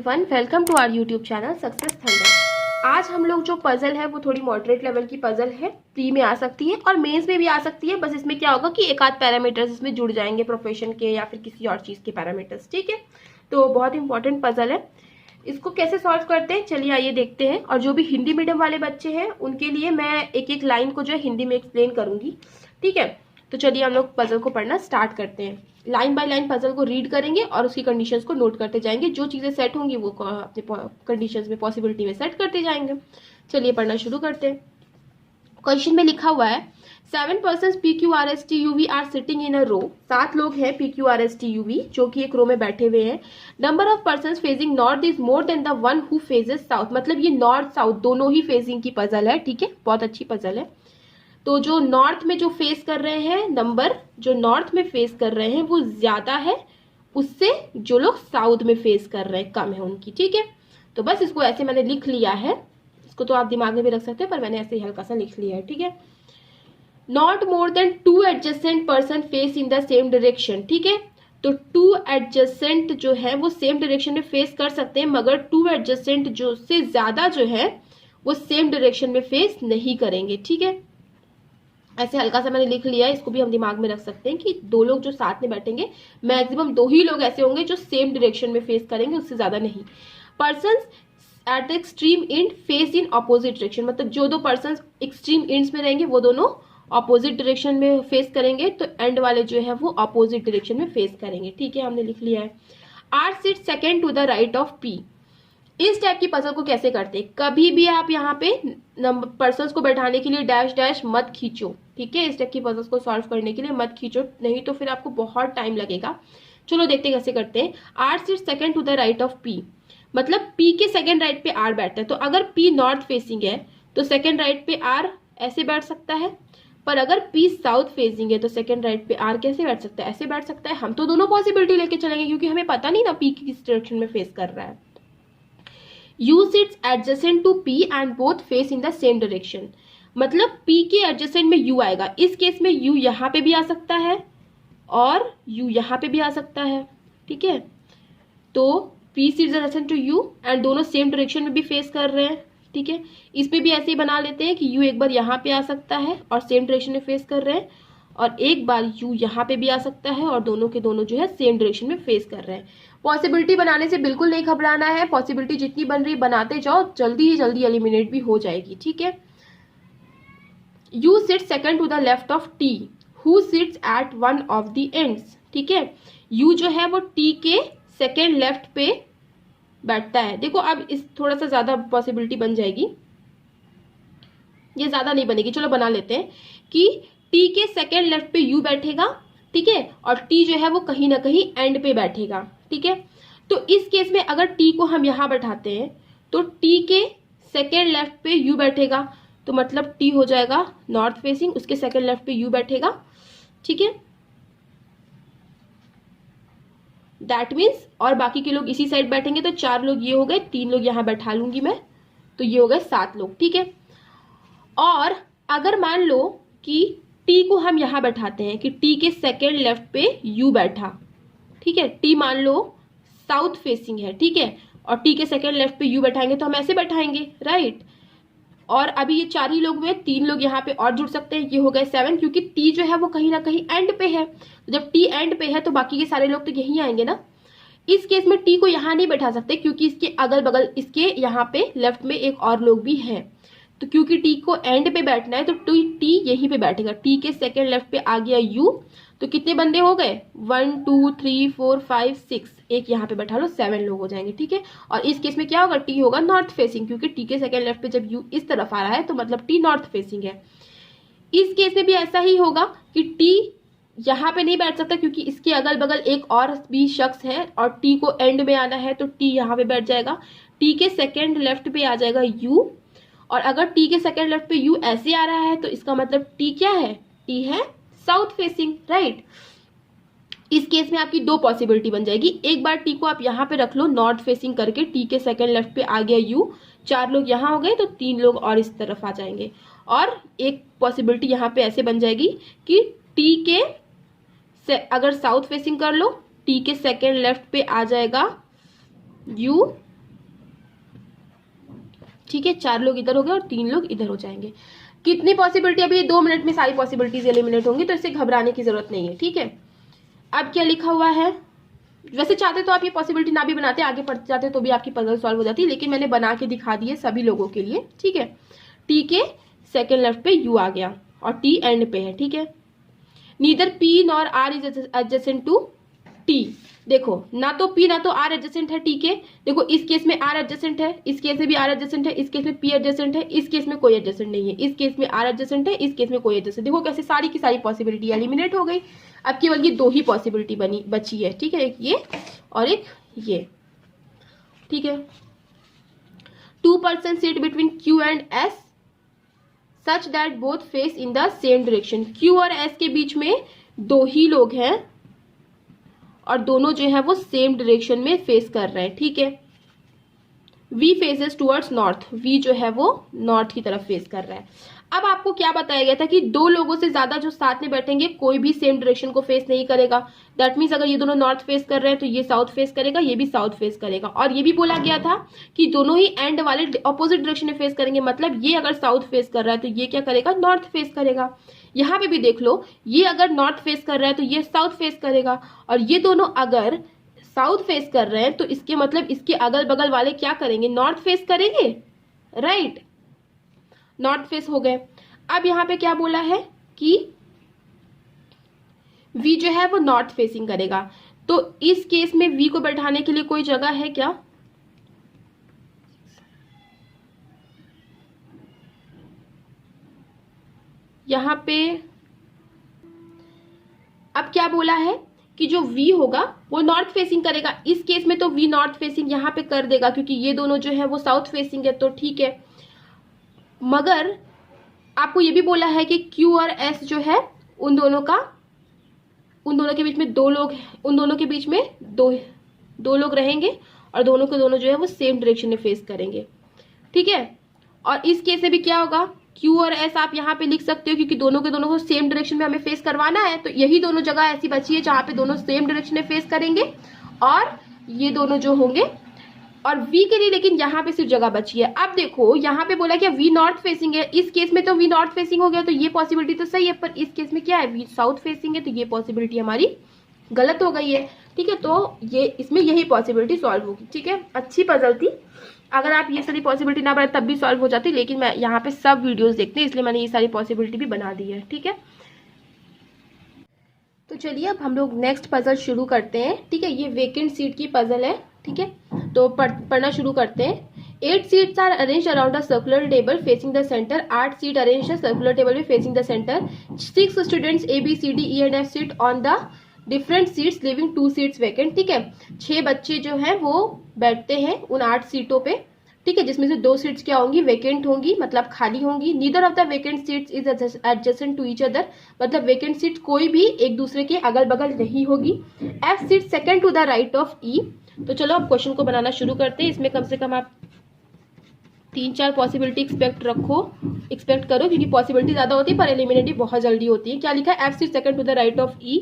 Everyone, welcome to our YouTube channel success thunder. आज हम लोग जो पजल है वो थोड़ी मॉडरेट लेवल की पजल है, प्री में आ सकती है और मेंस में भी आ सकती है। बस इसमें क्या होगा कि एक आध पैरामीटर्स इसमें जुड़ जाएंगे, प्रोफेशन के या फिर किसी और चीज़ के पैरामीटर्स। ठीक है, तो बहुत इंपॉर्टेंट पजल है। इसको कैसे सॉल्व करते हैं चलिए आइए देखते हैं। और जो भी हिंदी मीडियम वाले बच्चे हैं उनके लिए मैं एक एक लाइन को जो है हिंदी में एक्सप्लेन करूंगी। ठीक है, तो चलिए हम लोग पजल को पढ़ना स्टार्ट करते हैं। लाइन बाय लाइन पजल को रीड करेंगे और उसकी कंडीशंस को नोट करते जाएंगे। जो चीज़ें सेट होंगी वो अपने कंडीशंस में, पॉसिबिलिटी में सेट करते जाएंगे। चलिए पढ़ना शुरू करते हैं। क्वेश्चन में लिखा हुआ है 7 persons PQRSTUV are sitting in a row. 7 लोग हैं PQRSTUV जो कि एक रो में बैठे हुए हैं। Number of persons phasing north is more than the one who phases south. मतलब ये नॉर्थ साउथ दोनों ही फेजिंग की पजल है। ठीक है, बहुत अच्छी पजल है। तो जो नॉर्थ में जो फेस कर रहे हैं, नंबर जो नॉर्थ में फेस कर रहे हैं वो ज्यादा है उससे जो लोग साउथ में फेस कर रहे हैं कम है उनकी। ठीक है, तो बस इसको ऐसे मैंने लिख लिया है। इसको तो आप दिमाग में भी रख सकते हैं पर मैंने ऐसे ही हल्का सा लिख लिया है। ठीक है, not more than 2 adjacent person face in the same direction. ठीक है, तो 2 एडजेसेंट जो है वो सेम डायरेक्शन में फेस कर सकते हैं, मगर 2 एडजेसेंट जो से ज्यादा जो है वो सेम डायरेक्शन में फेस नहीं करेंगे। ठीक है, ऐसे हल्का सा मैंने लिख लिया है। इसको भी हम दिमाग में रख सकते हैं कि 2 लोग जो साथ में बैठेंगे मैक्सिमम 2 ही लोग ऐसे होंगे जो सेम डायरेक्शन में फेस करेंगे, उससे ज्यादा नहीं। Persons at the extreme and face in opposite direction. मतलब जो 2 पर्सन्स एक्सट्रीम एंड्स में रहेंगे वो दोनों ऑपोजिट डायरेक्शन में फेस करेंगे, तो एंड वाले जो है वो ऑपोजिट डायरेक्शन में फेस करेंगे। ठीक है, हमने लिख लिया है। R sit second to the right of P. इस टाइप की पजल को कैसे करते हैं, कभी भी आप यहाँ पे नंबर पर्सन्स को बैठाने के लिए डैश डैश मत खींचो। ठीक है, इस टाइप की पजल्स को सॉल्व करने के लिए मत खींचो, नहीं तो फिर आपको बहुत टाइम लगेगा। चलो देखते हैं कैसे करते हैं। R sit second to the right of P, मतलब पी के सेकेंड राइट पे आर बैठता है। तो अगर पी नॉर्थ फेसिंग है तो सेकेंड राइट पे आर ऐसे बैठ सकता है, पर अगर पी साउथ फेसिंग है तो सेकेंड राइट पे आर कैसे बैठ सकता है, ऐसे बैठ सकता है। हम तो दोनों पॉसिबिलिटी लेके चलेंगे क्योंकि हमें पता नहीं ना पी किस डायरेक्शन में फेस कर रहा है। U sits adjacent to P and both face in the same direction। मतलब P के adjacent में U आएगा। इस केस में U यहाँ पे भी आ सकता है और U यहाँ पे भी आ सकता है। ठीक है, तो P sits adjacent to U and दोनों सेम डायरेक्शन में भी फेस कर रहे हैं। ठीक है, इसमें भी ऐसे ही बना लेते हैं कि U एक बार यहाँ पे आ सकता है और सेम डायरेक्शन में फेस कर रहे हैं, और एक बार U यहाँ पे भी आ सकता है और दोनों के दोनों जो है सेम डायरेक्शन में फेस कर रहे हैं। पॉसिबिलिटी बनाने से बिल्कुल नहीं घबराना है। पॉसिबिलिटी जितनी बन रही बनाते जाओ, जल्दी ही जल्दी एलिमिनेट भी हो जाएगी। ठीक है, U sits second to the left of T who sits at one of the ends. ठीक है, U जो है वो T के सेकंड लेफ्ट पे बैठता है। देखो अब इस थोड़ा सा ज्यादा पॉसिबिलिटी बन जाएगी, ये ज्यादा नहीं बनेगी। चलो बना लेते हैं कि T के सेकंड लेफ्ट पे U बैठेगा। ठीक है, और T जो है वो कहीं ना कहीं एंड पे बैठेगा। ठीक है, तो इस केस में अगर T को हम यहां बैठाते हैं तो T के सेकेंड लेफ्ट पे U बैठेगा, तो मतलब T हो जाएगा नॉर्थ फेसिंग, उसके सेकेंड लेफ्ट पे U बैठेगा। ठीक है, दैट मीन्स और बाकी के लोग इसी साइड बैठेंगे, तो 4 लोग ये हो गए, 3 लोग यहां बैठा लूंगी मैं, तो ये हो गए 7 लोग। ठीक है, और अगर मान लो कि T को हम यहां बैठाते हैं कि T के सेकेंड लेफ्ट पे U बैठा। ठीक है, T मान लो साउथ फेसिंग है। ठीक है, और T के सेकेंड लेफ्ट पे U बैठाएंगे तो हम ऐसे बैठाएंगे, राइट। और अभी ये 4 ही लोग हुए, 3 लोग यहाँ पे और जुड़ सकते हैं, ये हो गए 7, क्योंकि T जो है वो कहीं ना कहीं एंड पे है। तो जब T एंड पे है तो बाकी के सारे लोग तो यहीं आएंगे ना। इस केस में T को यहाँ नहीं बैठा सकते क्योंकि इसके अगल बगल इसके यहाँ पे लेफ्ट में एक और लोग भी है। तो क्योंकि T को एंड पे बैठना है तो T यहीं पे बैठेगा। T के सेकेंड लेफ्ट पे आ गया U, तो कितने बंदे हो गए 1 2 3 4 5 6, एक यहाँ पे बैठा लो, 7 लोग हो जाएंगे। ठीक है, और इस केस में क्या होगा, T होगा नॉर्थ फेसिंग, क्योंकि T के सेकेंड लेफ्ट पे जब U इस तरफ आ रहा है तो मतलब T नॉर्थ फेसिंग है। इस केस में भी ऐसा ही होगा कि T यहाँ पे नहीं बैठ सकता क्योंकि इसके अगल बगल एक और भी शख्स है और T को एंड में आना है, तो T यहाँ पे बैठ जाएगा। T के सेकेंड लेफ्ट पे आ जाएगा U, और अगर T के सेकेंड लेफ्ट पे U ऐसे आ रहा है तो इसका मतलब T क्या है, T है साउथ फेसिंग, राइट। इस केस में आपकी 2 पॉसिबिलिटी बन जाएगी। एक बार T को आप यहाँ पे रख लो नॉर्थ फेसिंग करके, T के सेकेंड लेफ्ट पे आ गया U, 4 लोग यहाँ हो गए तो 3 लोग और इस तरफ आ जाएंगे। और एक पॉसिबिलिटी यहाँ पे ऐसे बन जाएगी कि T के अगर साउथ फेसिंग कर लो, T के सेकेंड लेफ्ट पे आ जाएगा U ठीक है, 4 लोग इधर हो गए और 3 लोग इधर हो जाएंगे। कितनी पॉसिबिलिटी, अभी 2 मिनट में सारी पॉसिबिलिटीज एलिमिनेट होंगी, तो इससे घबराने की जरूरत नहीं है। ठीक है, अब क्या लिखा हुआ है, वैसे चाहते तो आप ये पॉसिबिलिटी ना भी बनाते, आगे पढ़ते जाते तो भी आपकी पजल सॉल्व हो जाती, लेकिन मैंने बना के दिखा दी है सभी लोगों के लिए। ठीक है, टी के सेकेंड लेफ्ट पे यू आ गया और टी एंड पे है। ठीक है, neither P nor R is adjacent to T. देखो, ना तो पी ना तो आर एडजेसेंट है टी के। देखो, इस केस में आर एडजेसेंट है, इस केस में भी आर एडजेसेंट है, इस केस में पी एडजेसेंट है, इस केस में कोई एडजेसेंट नहीं है, इस केस में आर एडजेसेंट है, इस केस में कोई एडजेसेंट। देखो कैसे सारी की सारी पॉसिबिलिटी एलिमिनेट हो गई। अब केवल ये 2 ही पॉसिबिलिटी बची है। ठीक है, एक ये और एक ये। ठीक है, 2 person seat between Q and S such that both face in the same direction. Q और एस के बीच में 2 ही लोग हैं और दोनों जो है वो सेम डायरेक्शन में फेस कर रहे हैं। ठीक है, V faces towards north, V जो है वो नॉर्थ की तरफ फेस कर रहा है। अब आपको क्या बताया गया था कि 2 लोगों से ज्यादा जो साथ में बैठेंगे कोई भी सेम डायरेक्शन को फेस नहीं करेगा। दैट मीन्स अगर ये दोनों नॉर्थ फेस कर रहे हैं तो ये साउथ फेस करेगा, ये भी साउथ फेस करेगा। और ये भी बोला गया था कि दोनों ही एंड वाले ऑपोजिट डायरेक्शन में फेस करेंगे, मतलब ये अगर साउथ फेस कर रहा है तो ये क्या करेगा, नॉर्थ फेस करेगा। यहाँ पे भी देख लो, ये अगर नॉर्थ फेस कर रहा है तो ये साउथ फेस करेगा, और ये दोनों अगर साउथ फेस कर रहे हैं तो इसके मतलब इसके अगल बगल वाले क्या करेंगे, नॉर्थ फेस करेंगे। राइट, नॉर्थ फेस हो गए। अब यहाँ पे क्या बोला है कि V जो है वो नॉर्थ फेसिंग करेगा, तो इस केस में V को बैठाने के लिए कोई जगह है क्या? यहाँ पे अब क्या बोला है कि जो V होगा वो नॉर्थ फेसिंग करेगा। इस केस में तो V नॉर्थ फेसिंग यहाँ पे कर देगा क्योंकि ये दोनों जो है वो साउथ फेसिंग है, तो ठीक है। मगर आपको ये भी बोला है कि Q और S जो है उन दोनों के बीच में 2 लोग, उन दोनों के बीच में दो लोग रहेंगे और दोनों के दोनों जो है वो सेम डायरेक्शन में फेस करेंगे। ठीक है, और इस केस में भी क्या होगा, Q और S आप यहाँ पे लिख सकते हो क्योंकि दोनों के दोनों को सेम डायरेक्शन में हमें फेस करवाना है, तो यही दोनों जगह ऐसी बची है जहाँ पे दोनों सेम डायरेक्शन में फेस करेंगे और ये दोनों जो होंगे, और V के लिए लेकिन यहाँ पे सिर्फ जगह बची है। अब देखो यहाँ पे बोला क्या V नॉर्थ फेसिंग है, इस केस में तो V नॉर्थ फेसिंग हो गया तो ये पॉसिबिलिटी तो सही है, पर इस केस में क्या है, V साउथ फेसिंग है, तो ये पॉसिबिलिटी हमारी गलत हो गई है। ठीक है, तो ये इसमें यही पॉसिबिलिटी सॉल्व होगी। ठीक है, अच्छी पजल थी, अगर आप ये सारी पॉसिबिलिटी ना बनाए तब भी सॉल्व हो जाती, लेकिन मैं यहाँ पे सब वीडियोस देखते हैं इसलिए मैंने ये सारी पॉसिबिलिटी भी बना दी है। ठीक है, तो चलिए अब हम लोग नेक्स्ट पजल शुरू करते हैं। ठीक है, ये वेकेंट सीट की पजल है। ठीक है, तो पढ़ना शुरू करते हैं। 8 seats are arranged around a circular table facing the center. 8 seats arranged a circular table facing the center. 6 students A, B, C, D, E and F sit on the different seats, leaving 2 seats vacant. ठीक है, 6 बच्चे जो हैं वो बैठते हैं उन 8 सीटों पे। ठीक है, जिसमें से 2 सीट्स क्या होंगी, वेकेंट होंगी, मतलब खाली होंगी। Neither of the vacant seats is adjacent to each other, मतलब वेकेंट सीट कोई भी एक दूसरे के अगल बगल नहीं होगी। F seat second to the right of E। तो चलो अब क्वेश्चन को बनाना शुरू करते हैं। इसमें कम से कम आप 3-4 पॉसिबिलिटी एक्सपेक्ट करो क्योंकि पॉसिबिलिटी ज्यादा होती है पर एलिमिनेट बहुत जल्दी होती है। क्या लिखा है, F seat second to the right of E,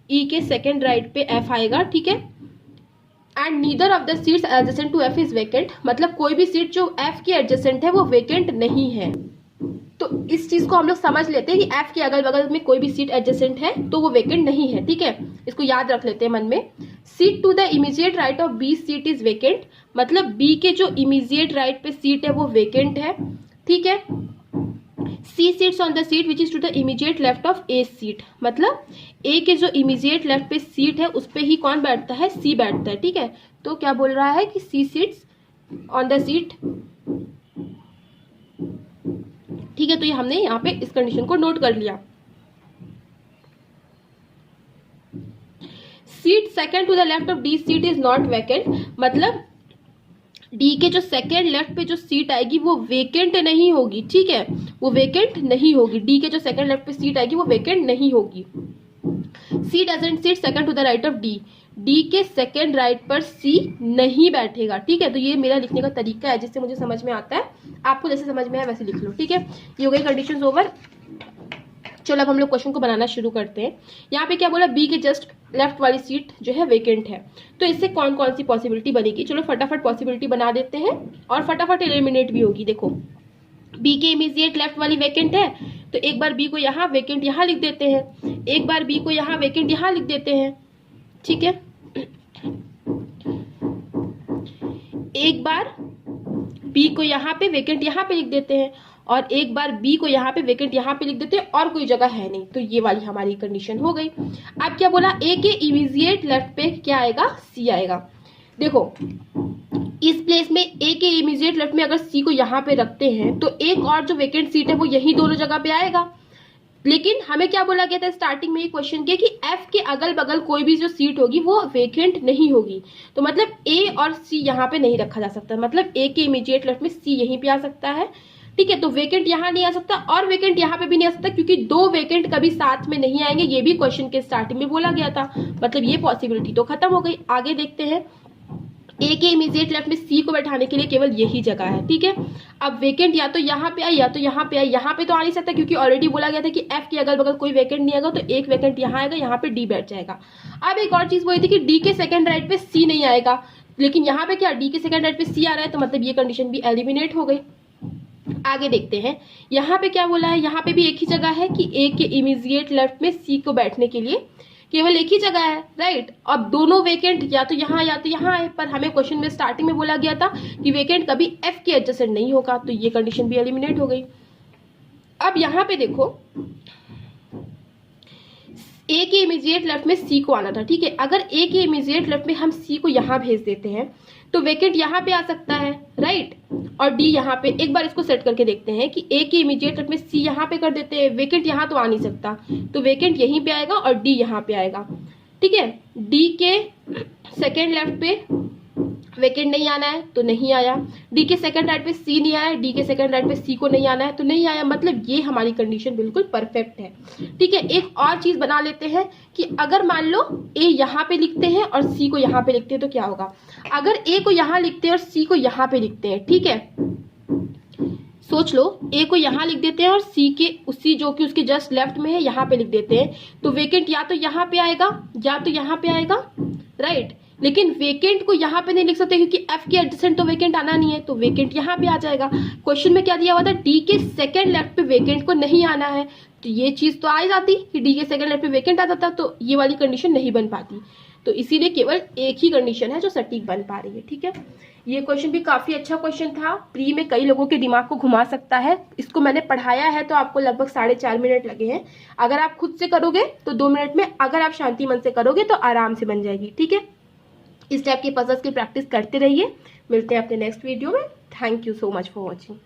E के सेकेंड राइट पे F आएगा। ठीक है, and neither of the seats adjacent to F is vacant, मतलब कोई भी सीट जो F की एडजेसेंट है वो वेकेंट नहीं है। तो इस चीज को हम लोग समझ लेते हैं कि F के अगल बगल में कोई भी सीट एडजेसेंट है तो वो वेकेंट नहीं है। ठीक है, इसको याद रख लेते हैं मन में। Seat to the immediate right of B seat is vacant, मतलब B के जो इमीडिएट राइट पे सीट है वो वेकेंट है। ठीक है, C sits on the seat which is to the immediate left of A seat, मतलब A के जो इमीडिएट लेफ्ट पे सीट है उस पे ही कौन बैठता है, C बैठता है। ठीक है, तो क्या बोल रहा है कि C sits on the seat. ठीक है, तो ये हमने यहाँ पे इस कंडीशन को नोट कर लिया। Seat second to the left of D seat is not vacant, मतलब D के जो सेकेंड लेफ्ट पे जो सीट आएगी वो वेकेंट नहीं होगी। ठीक है, वो वेकेंट नहीं होगी, D के जो सेकेंड लेफ्ट पे सीट आएगी वो वेकेंट नहीं होगी। C doesn't sit second to the right of D, D के सेकेंड राइट पर C नहीं बैठेगा। ठीक है, तो ये मेरा लिखने का तरीका है जिससे मुझे समझ में आता है, आपको जैसे समझ में आए वैसे लिख लो। ठीक है, ये हो गई कंडीशंस ओवर। चलो अब हम लोग क्वेश्चन को बनाना शुरू करते हैं। यहाँ पे क्या बोला, बी के जस्ट लेफ्ट वाली सीट जो है वेकेंट है, तो इससे कौन कौन सी पॉसिबिलिटी बनेगी। चलो फटाफट पॉसिबिलिटी बना देते हैं और फटाफट एलिमिनेट भी होगी। देखो बी के इमीडिएट लेफ्ट वाली वेकेंट है, तो एक बार बी को यहाँ वेकेंट यहाँ लिख देते हैं, एक बार बी को यहाँ वेकेंट यहाँ लिख देते हैं, ठीक है। एक बार बी को यहाँ पे वेकेंट यहाँ पे लिख देते हैं और एक बार बी को यहाँ पे वेकेंट यहाँ पे लिख देते हैं और कोई जगह है नहीं, तो ये वाली हमारी कंडीशन हो गई। अब क्या बोला, ए के इमीडिएट लेफ्ट पे क्या आएगा, सी आएगा। देखो इस प्लेस में ए के इमीडिएट लेफ्ट में अगर सी को यहाँ पे रखते हैं तो एक और जो वेकेंट सीट है वो यही दोनों जगह पे आएगा, लेकिन हमें क्या बोला गया था स्टार्टिंग में ये क्वेश्चन के कि एफ के अगल बगल कोई भी जो सीट होगी वो वेकेंट नहीं होगी, तो मतलब ए और सी यहाँ पे नहीं रखा जा सकता, मतलब ए के इमीडिएट लेफ्ट में सी यहीं पे आ सकता है, ठीक है। तो वेकेंट यहाँ नहीं आ सकता और वेकेंट यहाँ पे भी नहीं आ सकता क्योंकि दो वेकेंट कभी साथ में नहीं आएंगे, ये भी क्वेश्चन के स्टार्टिंग में बोला गया था, मतलब ये पॉसिबिलिटी तो खत्म हो गई। आगे देखते हैं, ए के इमीडिएट लेफ्ट में सी को बैठाने के लिए केवल यही जगह है, ठीक है। अब वेकेंट या तो यहाँ पे आई या तो यहाँ पे आई, यहाँ पे तो आ नहीं सकता क्योंकि ऑलरेडी बोला गया था कि एफ के अगल बगल कोई वेकेंट नहीं आएगा, तो एक वेकेंट यहाँ आएगा, यहाँ पे डी बैठ जाएगा। अब एक और चीज वो थी कि डी के सेकंड राइट पे सी नहीं आएगा, लेकिन यहाँ पे क्या डी के सेकंड राइट पे सी आ रहा है, तो मतलब ये कंडीशन भी एलिमिनेट हो गई। आगे देखते हैं, यहाँ पे क्या बोला है, यहाँ पे भी एक ही जगह है कि ए के इमीडिएट लेफ्ट में सी को बैठने के लिए केवल एक ही जगह है, राइट। अब दोनों वेकेंट या तो यहाँ है, पर हमें क्वेश्चन में स्टार्टिंग में बोला गया था कि वेकेंट कभी एफ के एडजेसेंट नहीं होगा, तो ये कंडीशन भी एलिमिनेट हो गई। अब यहाँ पे देखो ए के इमीडिएट लेफ्ट में सी को आना था, ठीक है। अगर ए के इमीडिएट लेफ्ट में हम सी को यहाँ भेज देते हैं तो वेकेंट यहाँ पे आ सकता है, राइट, और डी यहाँ पे। एक बार इसको सेट करके देखते हैं कि ए के इमीडिएट लेफ्ट में सी यहाँ पे कर देते हैं, वेकेंट यहाँ तो आ नहीं सकता, तो वेकेंट यहीं पे आएगा और डी यहाँ पे आएगा, ठीक है। डी के सेकेंड लेफ्ट पे वेकेंट नहीं आना है तो नहीं आया, डी के सेकंड राइट पे सी नहीं आया, डी के सेकंड राइट पे सी को नहीं आना है तो नहीं आया, मतलब ये हमारी कंडीशन बिल्कुल परफेक्ट है, ठीक है। एक और चीज बना लेते हैं कि अगर मान लो ए यहाँ पे लिखते हैं और सी को यहाँ पे लिखते हैं तो क्या होगा। अगर ए को यहाँ लिखते हैं और सी को यहाँ पे लिखते हैं, ठीक है, सोच लो ए को यहाँ लिख देते हैं और सी के उसी जो कि उसके जस्ट लेफ्ट में है यहाँ पे लिख देते हैं, तो वेकेंट या तो यहाँ पे आएगा या तो यहाँ पे आएगा, राइट। लेकिन वेकेंट को यहाँ पे नहीं लिख सकते क्योंकि एफ के एडजेसेंट तो वेकेंट आना नहीं है, तो वेकेंट यहाँ पे आ जाएगा। क्वेश्चन में क्या दिया हुआ था, डी के सेकंड लेफ्ट पे वेकेंट को नहीं आना है, तो ये चीज तो आ ही जाती कि डी के सेकंड लेफ्ट पे वेकेंट आ जाता, तो ये वाली कंडीशन नहीं बन पाती, तो इसीलिए केवल एक ही कंडीशन है जो सटीक बन पा रही है, ठीक है। ये क्वेश्चन भी काफी अच्छा क्वेश्चन था, प्री में कई लोगों के दिमाग को घुमा सकता है। इसको मैंने पढ़ाया है तो आपको लगभग 4.5 मिनट लगे हैं। अगर आप खुद से करोगे तो 2 मिनट में, अगर आप शांति मन से करोगे तो आराम से बन जाएगी, ठीक है। इस टाइप की पजल्स की प्रैक्टिस करते रहिए। मिलते हैं अपने नेक्स्ट वीडियो में। Thank you so much for watching.